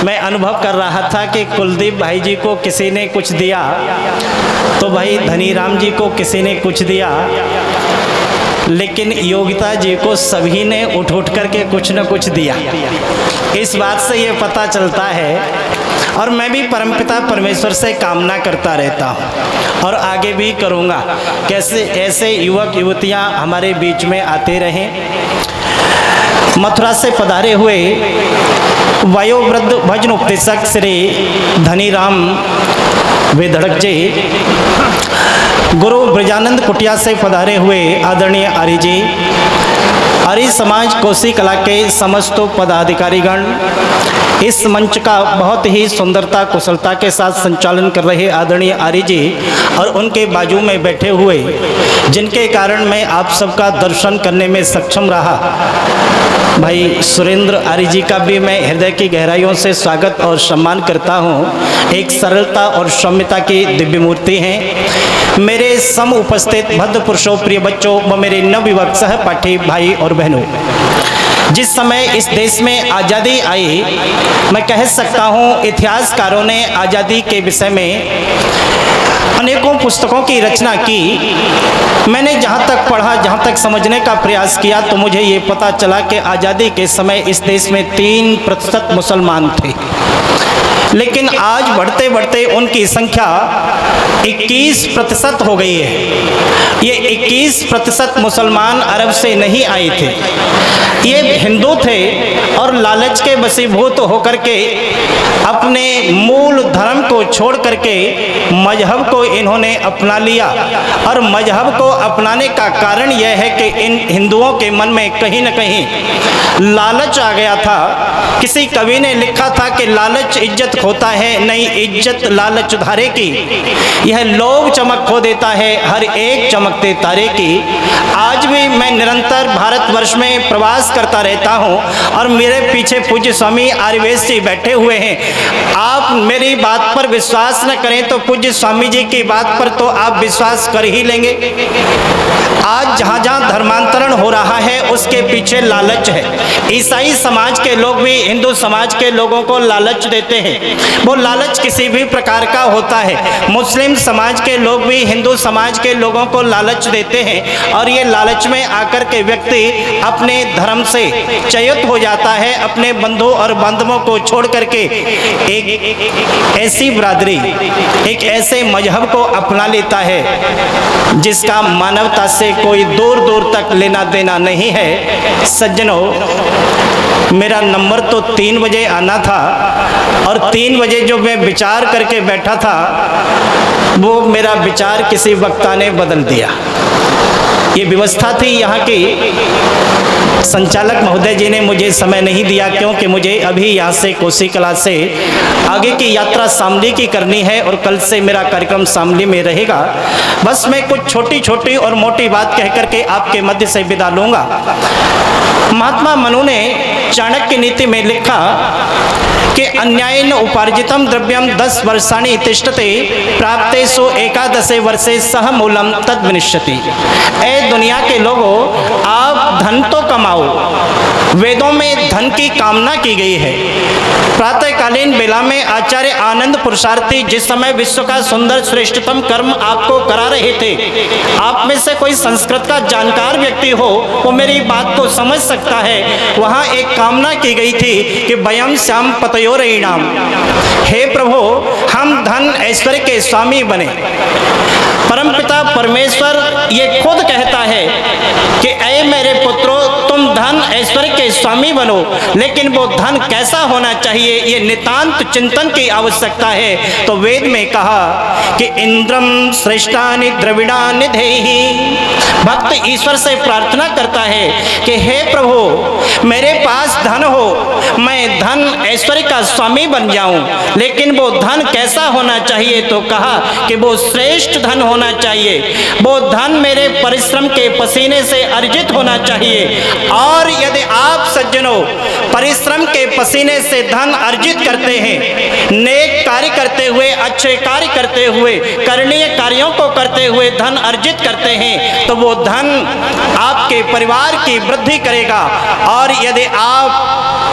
मैं अनुभव कर रहा था कि कुलदीप भाई जी को किसी ने कुछ दिया, तो भाई धनीराम जी को किसी ने कुछ दिया, लेकिन योगिता जी को सभी ने उठ उठ करके कुछ न कुछ दिया। इस बात से ये पता चलता है, और मैं भी परमपिता परमेश्वर से कामना करता रहता हूँ और आगे भी करूँगा, कैसे ऐसे युवक युवतियाँ हमारे बीच में आते रहें। मथुरा से पधारे हुए वयोवृद्ध भजन उपदेशक श्री धनीराम वेधड़क जी, गुरु ब्रजानंद कुटिया से पधारे हुए आदरणीय आर्य जी, आर्य समाज कोसी कला के समस्त पदाधिकारीगण, इस मंच का बहुत ही सुंदरता कुशलता के साथ संचालन कर रहे आदरणीय आर्य जी, और उनके बाजू में बैठे हुए जिनके कारण मैं आप सबका दर्शन करने में सक्षम रहा, भाई सुरेंद्र आर्य जी का भी मैं हृदय की गहराइयों से स्वागत और सम्मान करता हूँ। एक सरलता और सौम्यता की दिव्य मूर्ति हैं। मेरे सम उपस्थित भद्र पुरुषों, प्रिय बच्चों व मेरे नवयुवक सहपाठी भाई और बहनों, जिस समय इस देश में आज़ादी आई, मैं कह सकता हूँ इतिहासकारों ने आज़ादी के विषय में अनेकों पुस्तकों की रचना की। मैंने जहाँ तक पढ़ा, जहाँ तक समझने का प्रयास किया, तो मुझे ये पता चला कि आज़ादी के समय इस देश में 3% मुसलमान थे, लेकिन आज बढ़ते बढ़ते उनकी संख्या 21% हो गई है। ये 21% मुसलमान अरब से नहीं आए थे, ये हिंदू थे और लालच के वशीभूत होकर के अपने मूल धर्म को छोड़ करके मजहब को इन्होंने अपना लिया। और मजहब को अपनाने का कारण यह है कि इन हिंदुओं के मन में कहीं न कहीं लालच आ गया था। किसी कवि ने लिखा था कि लालच इज्जत खोता है, नहीं इज्जत लालच धारे की, यह लोभ चमक खो देता है हर एक चमकते तारे की। आज भी मैं निरंतर भारतवर्ष में प्रवास करता रहता हूँ और मेरे पीछे पूज्य स्वामी आर्यवेश जी बैठे हुए हैं। आप मेरी बात पर विश्वास न करें तो पूज्य स्वामी जी की बात पर तो आप विश्वास कर ही लेंगे। आज जहाँ जहाँ धर्मांतरण हो रहा है उसके पीछे लालच है। ईसाई समाज के लोग भी हिंदू समाज के लोगों को लालच देते हैं, वो लालच किसी भी प्रकार का होता है। मुस्लिम समाज के लोग भी हिंदू समाज के लोगों को लालच देते हैं, और ये लालच में आकर के व्यक्ति अपने धर्म से च्युत हो जाता है, अपने बंधु और बांधवों को छोड़ करके एक ऐसी बिरादरी, एक ऐसे मजहब को अपना लेता है जिसका मानवता से कोई दूर दूर तक लेना देना नहीं है। सज्जनों, मेरा नंबर तो 3 बजे आना था, और 3 बजे जो मैं विचार करके बैठा था, वो मेरा विचार किसी वक्ता ने बदल दिया। ये व्यवस्था थी यहाँ की, संचालक महोदय जी ने मुझे समय नहीं दिया, क्योंकि मुझे अभी यहाँ से कोसी कला से आगे की यात्रा शामली की करनी है, और कल से मेरा कार्यक्रम शामली में रहेगा। बस मैं कुछ छोटी छोटी और मोटी बात कह करके आपके मध्य से विदा लूँगा। महात्मा मनु ने चाणक्य नीति में लिखा कि अन्यायेन उपार्जितम द्रव्यम 10 वर्षाणि तिष्ठते प्राप्तेषु 11 वर्षे सह मूलम तद विनिश्यति। ऐ दुनिया के लोगों, आप धन तो कमाओ, वेदों में धन की कामना की गई है। प्रातःकालीन बेला में आचार्य आनंद पुरुषार्थी जिस समय विश्व का सुंदर श्रेष्ठतम कर्म आपको करा रहे थे, आप में से कोई संस्कृत का जानकार व्यक्ति हो वो मेरी बात को समझ सकता है। वहाँ एक कामना की गई थी कि वयम श्याम पतयोरयिणाम, हे प्रभु हम धन ऐश्वर्य के स्वामी बने। परमपिता परमेश्वर ये खुद कहता है कि ऐ मेरे पुत्रों, तुम धन ऐश्वर्य के स्वामी बनो, लेकिन वो धन कैसा होना चाहिए ये नितांत चिंतन की आवश्यकता है। तो वेद में कहा कि इंद्रम श्रेष्ठानि द्रविड़ानि देहि। भक्त ईश्वर से प्रार्थना करता है कि हे प्रभु मेरे पास धन हो, मैं धन ऐश्वर्य का स्वामी बन जाऊं, लेकिन वो धन कैसा होना चाहिए? तो कहा कि वो श्रेष्ठ धन होना चाहिए, वो धन मेरे परिश्रम के पसीने से अर्जित होना चाहिए। और यदि आप सज्जनों परिश्रम के पसीने से धन अर्जित करते हैं, नेक कार्य करते हुए, अच्छे कार्य करते हुए, करणीय कार्यों को करते हुए धन अर्जित करते हैं, तो वो धन आपके परिवार की वृद्धि करेगा। और यदि आप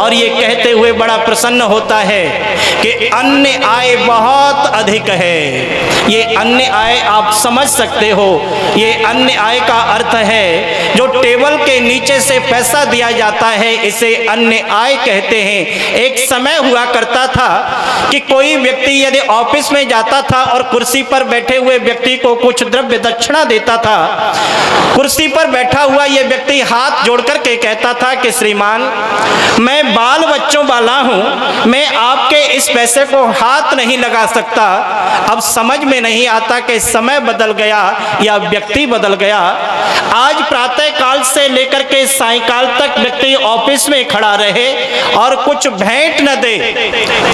और ये कहते हुए बड़ा प्रसन्न होता है कि अन्य आय बहुत अधिक है। ये अन्य आय आप समझ सकते हो, ये अन्य आय का अर्थ है जो टेबल के नीचे से पैसा दिया जाता है, इसे अन्य आय कहते हैं। एक समय हुआ करता था कि कोई व्यक्ति यदि ऑफिस में जाता था और कुर्सी पर बैठे हुए व्यक्ति को कुछ द्रव्य दक्षिणा देता था, कुर्सी पर बैठा हुआ यह व्यक्ति हाथ जोड़ करके कहता था कि श्रीमान, मैं बाल बच्चों वाला हूं, मैं आपके इस पैसे को हाथ नहीं लगा सकता। अब समझ में नहीं आता कि समय बदल गया या व्यक्ति बदल गया। आज प्रातः काल से लेकर के सायंकाल तक व्यक्ति ऑफिस में खड़ा रहे और कुछ भेंट न दे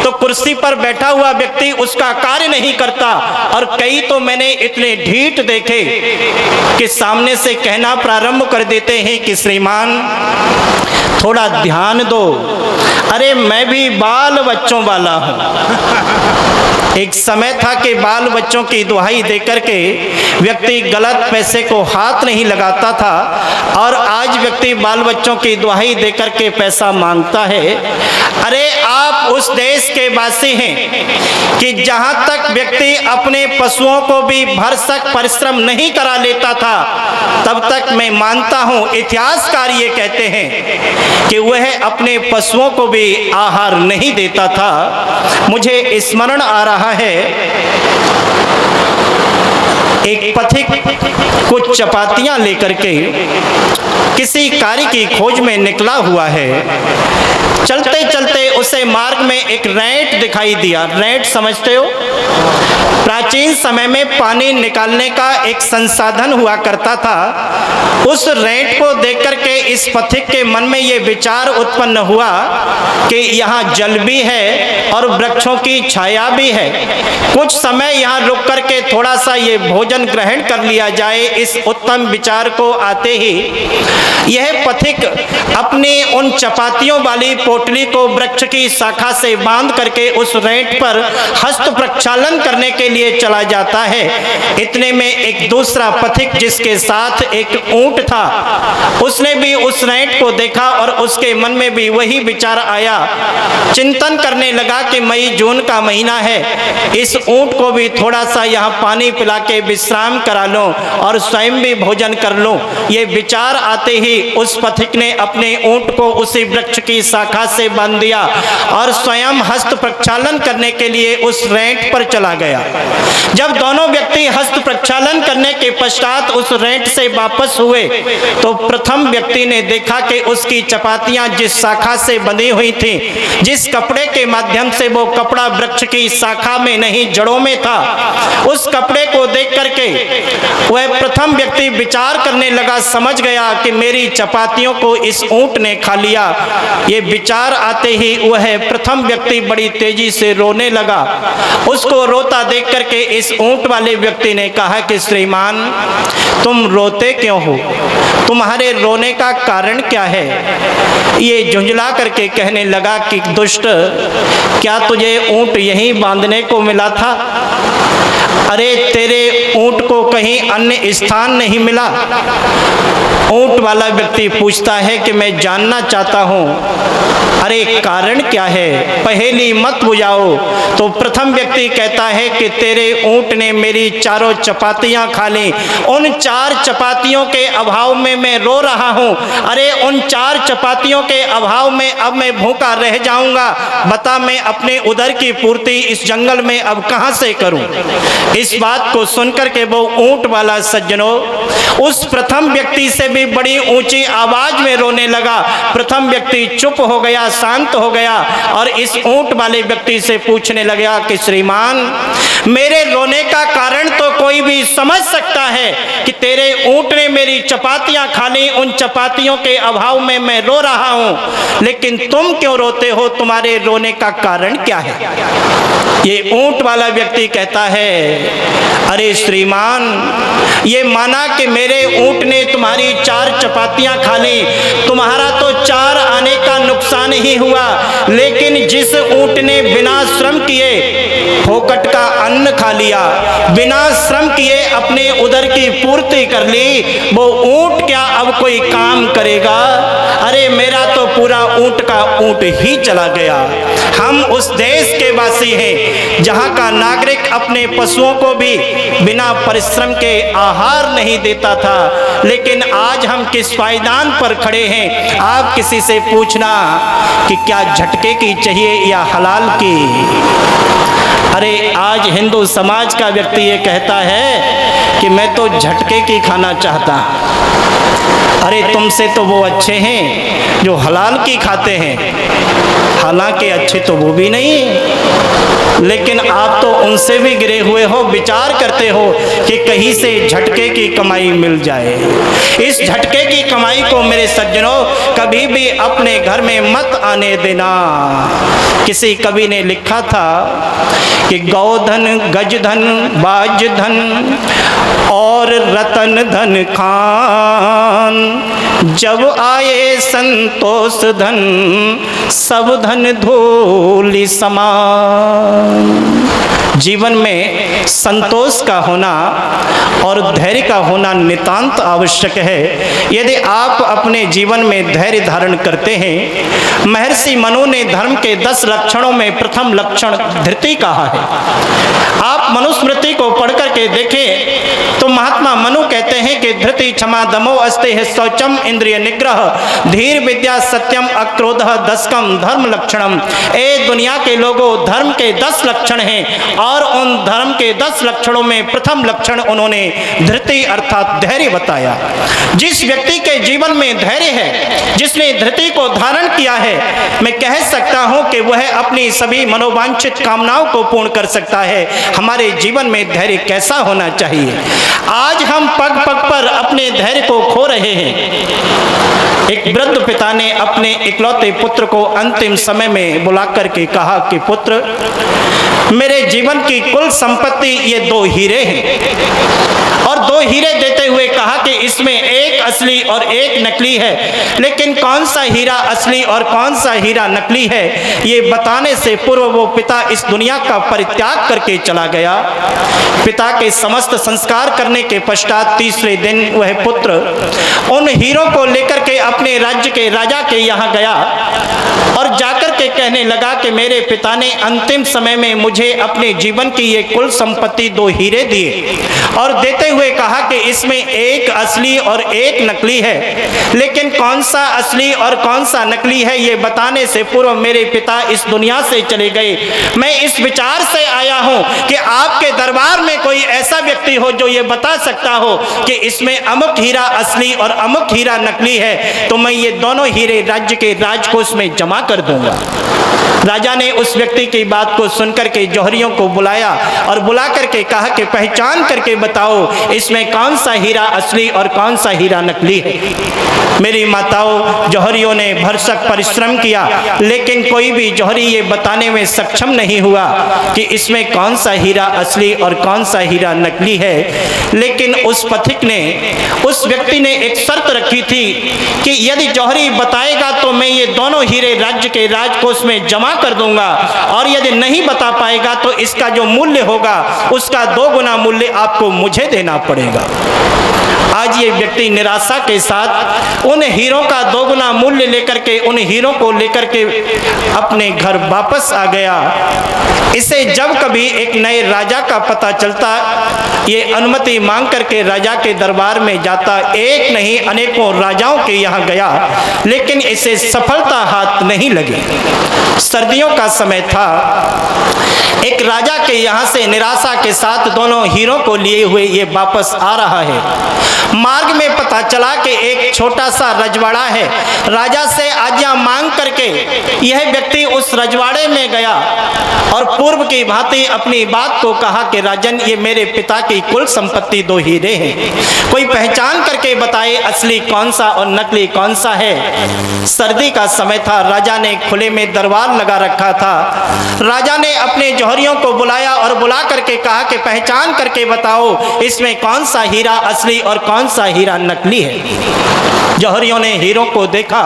तो कुर्सी पर बैठा हुआ व्यक्ति उसका कार्य नहीं करता। और कई तो मैंने इतने ढीठ देखे कि सामने से कहना प्रारंभ कर देते हैं कि श्रीमान थोड़ा ध्यान दो, अरे मैं भी बाल बच्चों वाला हूं। एक समय था कि बाल बच्चों की दुहाई देकर के व्यक्ति गलत पैसे को हाथ नहीं लगाता था और आज व्यक्ति बाल बच्चों की दुहाई देकर के पैसा मांगता है। अरे आप उस देश के वासी हैं कि जहां तक व्यक्ति अपने पशुओं को भी भरसक परिश्रम नहीं करा लेता था, तब तक मैं मानता हूं, इतिहासकार ये कहते हैं कि वह अपने पशुओं को भी आहार नहीं देता था। मुझे स्मरण आ रहा है, एक पथिक कुछ चपातियां लेकर के किसी कार्य की खोज में निकला हुआ है। चलते चलते उसे मार्ग में एक रैंट दिखाई दिया। रैंट समझते हो? प्राचीन समय में पानी निकालने का एक संसाधन हुआ करता था। उस रैंट को देखकर के इस पथिक के मन में ये विचार उत्पन्न हुआ कि यहाँ जल भी है और वृक्षों की छाया भी है, कुछ समय यहाँ रुक करके थोड़ा सा ये भोजन ग्रहण कर लिया जाए। इस उत्तम विचार को आते ही यह पथिक अपनी उन चपातियों वाली पोटली को वृक्ष की शाखा से बांध करके उस रैंट पर हस्त प्रक्षालन करने के लिए चला जाता है। इतने में एक दूसरा पथिक जिसके साथ एक ऊंट था, उसने भी उस रैंट को देखा और उसके मन में भी वही विचार आया। चिंतन करने लगा कि मई जून का महीना है, इस ऊंट को भी थोड़ा सा यहाँ पानी पिला के विश्राम करा लो और स्वयं भी भोजन कर लो। ये विचार आते ही उस पथिक ने अपने ऊंट को उसी वृक्ष की शाखा से बांध दिया और स्वयं हस्त प्रक्षालन करने के लिए उस रैंट पर चला गया। जब दोनों व्यक्ति हस्त प्रक्षालन करने के पश्चात उस रैंट से वापस हुए तो प्रथम व्यक्ति ने देखा कि उसकी चपातियां जिस शाखा से बंधी हुई थी, जिस कपड़े के माध्यम से वो कपड़ा वृक्ष की शाखा में नहीं जड़ों में था, उस कपड़े को देख करके वह प्रथम व्यक्ति विचार करने लगा, समझ गया कि मेरी चपातियों को इस ऊंट ने खा लिया। ये विचार आते ही वह प्रथम व्यक्ति बड़ी तेजी से रोने लगा। उसको रोता देख करके इस ऊंट वाले व्यक्ति ने कहा कि श्रीमान, तुम रोते क्यों हो? तुम्हारे रोने का कारण क्या है? ये झुंझला करके कहने लगा कि दुष्ट, क्या तुझे ऊंट यहीं बांधने को मिला था? अरे तेरे ऊंट को कहीं अन्य स्थान नहीं मिला? ऊंट वाला व्यक्ति पूछता है कि मैं जानना चाहता हूं, अरे कारण क्या है? पहेली मत बुझाओ। तो प्रथम व्यक्ति कहता है कि तेरे ऊंट ने मेरी चारों चपातियां खा ली। उन 4 चपातियों के अभाव में मैं रो रहा हूं। अरे उन 4 चपातियों के अभाव में अब मैं भूखा रह जाऊंगा। बता, मैं अपने उदर की पूर्ति इस जंगल में अब कहां से करूं? इस बात को सुनकर के वो ऊंट वाला सज्जनों उस प्रथम व्यक्ति से भी बड़ी ऊंची आवाज में रोने लगा। प्रथम व्यक्ति चुप हो गया, शांत हो गया और इस ऊंट वाले व्यक्ति से पूछने लगा कि श्रीमान, मेरे रोने का कारण तो कोई भी समझ सकता है कि तेरे ऊंट ने मेरी चपातियां खा ली, उन चपातियों के अभाव में मैं रो रहा हूं, लेकिन तुम क्यों रोते हो? तुम्हारे रोने का कारण क्या है? ये ऊंट वाला व्यक्ति कहता है, अरे श्रीमान, ये माना कि मेरे ऊंट ने तुम्हारी 4 चपातियां खा ली, तुम्हारा तो 4 आने का नुकसान ही हुआ, लेकिन जिस ऊंट ने बिना श्रम किए फोकट का अन्न खा लिया, बिना श्रम किए अपने उदर की पूर्ति कर ली, वो ऊंट क्या अब कोई काम करेगा? अरे मेरा तो पूरा ऊंट का ऊंट ही चला गया। हम उस देश के वासी हैं जहां का नागरिक अपने पशुओं को भी बिना परिश्रम के आहार नहीं देता था, लेकिन आज हम किस पायदान पर खड़े हैं। आप किसी से पूछना कि क्या झटके की चाहिए या हलाल की। अरे आज हिंदू समाज का व्यक्ति ये कहता है कि मैं तो झटके की खाना चाहता। अरे तुमसे तो वो अच्छे हैं जो हलाल की खाते हैं, हालांकि अच्छे तो वो भी नहीं, लेकिन आप तो उनसे भी गिरे हुए हो। विचार करते हो कि कहीं से झटके की कमाई मिल जाए। इस झटके की कमाई को मेरे सज्जनों कभी भी अपने घर में मत आने देना। किसी कवि ने लिखा था कि गौधन गजधन बाजधन और रतन धन खान, जब आए संतोष धन सब धन धूलि समान। जीवन में संतोष का होना और धैर्य का होना नितांत आवश्यक है। यदि आप अपने जीवन में धैर्य धारण करते हैं, महर्षि मनु ने धर्म के 10 लक्षणों में प्रथम लक्षण धृति कहा है। आप मनुस्मृति को पढ़ करके देखें तो महात्मा मनु कहते हैं कि धृति क्षमा दमो अस्तेह शौचम इंद्रिय निग्रह धीर विद्या सत्यम अक्रोध दशकम धर्म लक्षणम। ए दुनिया के लोगों, धर्म के 10 लक्षण हैं और उन धर्म के 10 लक्षणों में प्रथम लक्षण उन्होंने धृति अर्थात धैर्य बताया। जिस व्यक्ति के जीवन में धैर्य है, जिसने धृति को धारण किया है, मैं कह सकता हूं कि वह अपनी सभी मनोवांछित कामनाओं को पूर्ण कर सकता है। हमारे जीवन में धैर्य कैसा होना चाहिए। आज हम पग पग पर अपने धैर्य को खो रहे हैं। एक वृद्ध पिता ने अपने इकलौते पुत्र को अंतिम समय में बुला करके कहा कि पुत्र, मेरे जीवन की कुल संपत्ति ये 2 हीरे हैं, और 2 हीरे देते हुए कहा कि इसमें एक असली और एक नकली है, लेकिन कौन सा हीरा असली और कौन सा हीरा नकली है ये बताने से पूर्व वो पिता इस दुनिया का परित्याग करके चला गया। पिता के समस्त संस्कार करने के पश्चात तीसरे दिन वह पुत्र उन हीरों को लेकर के अपने राज्य के राजा के यहाँ गया और जाकर के कहने लगा कि मेरे पिता ने अंतिम समय में मुझे अपने जीवन की ये कुल संपत्ति 2 हीरे दिए और देते हुए कहा कि इसमें एक असली और एक नकली है, लेकिन कौन सा असली और कौन सा नकली है ये बताने से पूर्व मेरे पिता इस दुनिया से चले गए। मैं इस विचार से आया हूं कि आपके दरबार में कोई ऐसा व्यक्ति हो जो ये बता सकता हो कि इसमें अमुक हीरा असली और अमुक हीरा नकली है, तो मैं ये दोनों हीरे राज्य के राजकोष में जमा कर दूंगा। राजा ने उस व्यक्ति की बात को सुनकर के जौहरियों को बुलाया और बुला करके कहा कि पहचान करके बताओ इसमें कौन सा हीरा असली और कौन सा हीरा नकली है। मेरी माताओं, जौहरियों ने भरसक परिश्रम किया, लेकिन कोई भी जौहरी ये बताने में सक्षम नहीं हुआ कि इसमें कौन सा हीरा असली और कौन सा हीरा नकली है। लेकिन उस पथिक ने, उस व्यक्ति ने एक शर्त रखी थी कि यदि जौहरी बताएगा तो मैं ये दोनों हीरे राज्य के राजकोष में जमा कर दूंगा, और यदि नहीं बता पाएगा तो इसका जो मूल्य होगा उसका 2 गुना मूल्य आपको मुझे देना पड़ेगा। आज ये व्यक्ति निराशा के साथ उन हीरों का 2 गुना मूल्य लेकर के, उन हीरों को लेकर के अपने घर वापस आ गया। इसे जब कभी एक नए राजा का पता चलता, ये अनुमति मांग करके राजा के दरबार में जाता। एक नहीं अनेकों राजाओं के यहाँ गया, लेकिन इसे सफलता हाथ नहीं लगी। सर्दियों का समय था। एक राजा के यहाँ से निराशा के साथ दोनों हीरों को लिए हुए ये वापस आ रहा है। मार्ग में पता चला कि एक छोटा सा रजवाड़ा है। राजा से आज्ञा मांग करके यह व्यक्ति उस रजवाड़े में गया और पूर्व की भांति अपनी बात को कहा कि राजन, ये मेरे पिता की कुल संपत्ति 2 हीरे हैं, कोई पहचान करके बताए असली कौन सा और नकली कौन सा है। सर्दी का समय था। राजा ने खुले में दरबार लगा रखा था। राजा ने अपने जौहरी जौहरियों को बुलाया और बुला करके कहा कि पहचान करके बताओ इसमें कौन सा हीरा असली और कौन सा हीरा नकली है। जौहरियों ने हीरों को देखा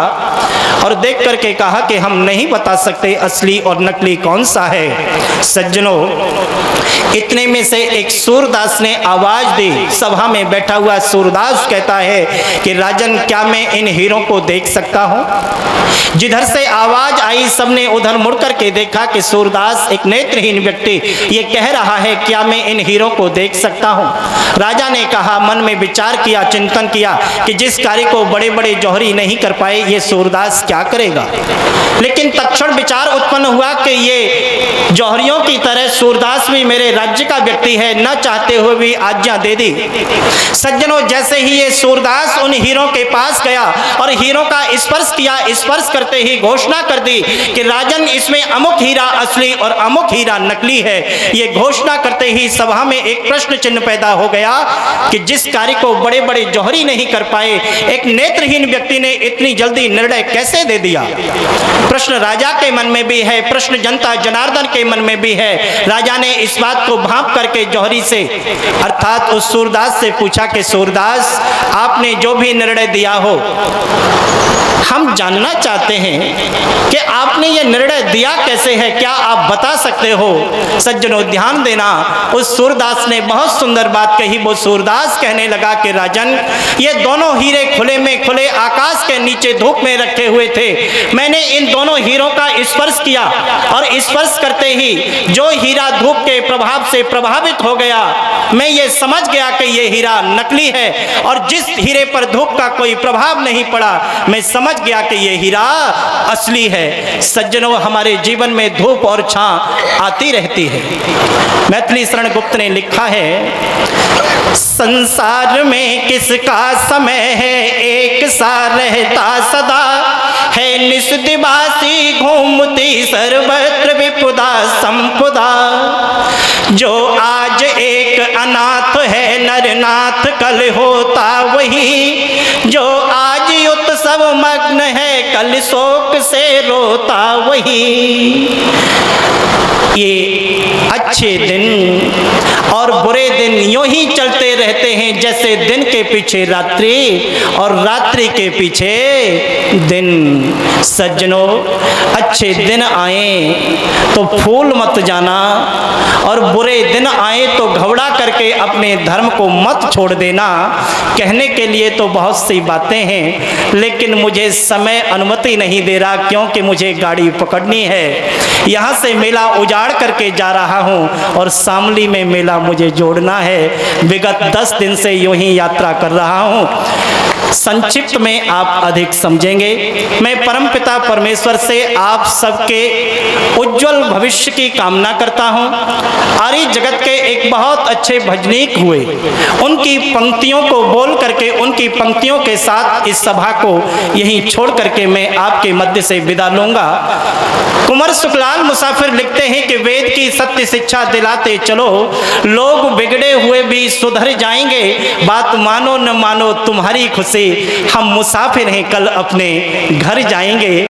और देख करके कहा कि हम नहीं बता सकते असली और नकली कौन सा है। सज्जनों, इतने में से एक सूरदास ने आवाज दी। सभा में बैठा हुआ सूरदास कहता है कि राजन, क्या मैं इन हीरों को देख सकता हूं? जिधर से आवाज आई सबने उधर मुड़ करके देखा कि सूरदास एक नेत्रहीन व्यक्ति ये कह रहा है, क्या मैं इन हीरों को देख सकता हूं? राजा ने कहा, मन में विचार किया, चिंतन किया कि जिस कार्य को बड़े बड़े जौहरी नहीं कर पाए ये सूरदास क्या करेगा। लेकिन तत्क्षण विचार उत्पन्न हुआ कि ये जौहरियों की तरह सूरदास भी मेरे राज्य का व्यक्ति है, न चाहते हुए भी आज्ञा दे दी। सज्जनों, जैसे ही ये सूरदास उन हीरों के पास गया और हीरों का स्पर्श किया, स्पर्श करते ही घोषणा कर दी कि राजन, इसमें अमुक हीरा असली और अमुक हीरा नकली है। ये घोषणा करते ही सभा में एक प्रश्न चिन्ह पैदा हो गया कि जिस कार्य को बड़े बड़े जौहरी नहीं कर पाए, एक नेत्रहीन व्यक्ति ने इतनी जल्दी निर्णय कैसे दे दिया। प्रश्न राजा के मन में भी है, प्रश्न जनता जनार्दन के मन में भी है। राजा ने इस बात को भांप करके जौहरी से अर्थात उस सूरदास से पूछा कि सूरदास, आपने जो भी निर्णय दिया हो, हम जानना चाहते हैं कि आपने ये निर्णय दिया कैसे है, क्या आप बता सकते हो? सज्जनों, ध्यान देना, उस सूरदास ने बहुत सुंदर बात कही। वो सूरदास कहने लगा कि राजन, ये दोनों हीरे खुले में खुले आकाश के नीचे धूप में रखे हुए थे। मैंने इन दोनों हीरों का स्पर्श किया और स्पर्श करते ही जो हीरा धूप के प्रभाव से प्रभावित हो गया, मैं ये समझ गया कि ये हीरा नकली है, और जिस हीरे पर धूप का कोई प्रभाव नहीं पड़ा, मैं समझ गया कि ये हीरा असली है। सज्जनों, हमारे जीवन में धूप और छां आती रहती है। मैथिली शरण गुप्त ने लिखा है, संसार में किसका समय है, एक सा रहता सदा है, निस्दिवासी घूमती सर्वत्र विपुदा संपुदा। जो आज एक अनाथ है नरनाथ, कल होता वही, जो आज उत्सव मग्न है, कल शोक से रोता वही। ये अच्छे दिन और बुरे दिन यूं ही चलते रहते हैं, जैसे दिन के पीछे रात्रि और रात्रि के पीछे दिन। सज्जनों, अच्छे दिन आए तो फूल मत जाना, और बुरे दिन आए तो घबरा करके अपने धर्म को मत छोड़ देना। कहने के लिए तो बहुत सी बातें हैं, लेकिन मुझे समय अनुमति नहीं दे रहा, क्योंकि मुझे गाड़ी पकड़नी है। यहाँ से मेला उजाड़ करके जा रहा हूँ और शामली में मेला मुझे जोड़ना है। विगत 10 दिन से यूं ही यात्रा कर रहा हूँ। संक्षिप्त में आप अधिक समझेंगे। मैं परमपिता परमेश्वर से आप सबके उज्जवल भविष्य की कामना करता हूँ। आर्य जगत के एक बहुत अच्छे भजनीक हुए, उनकी पंक्तियों को बोल करके, उनकी पंक्तियों के साथ इस सभा को यहीं छोड़ करके मैं आपके मध्य से विदा लूंगा। कुंवर सुखलाल मुसाफिर लिखते हैं कि वेद की सत्य शिक्षा दिलाते चलो, लोग बिगड़े हुए भी सुधर जाएंगे, बात मानो न मानो तुम्हारी खुशी, हम मुसाफिर हैं कल अपने घर जाएंगे।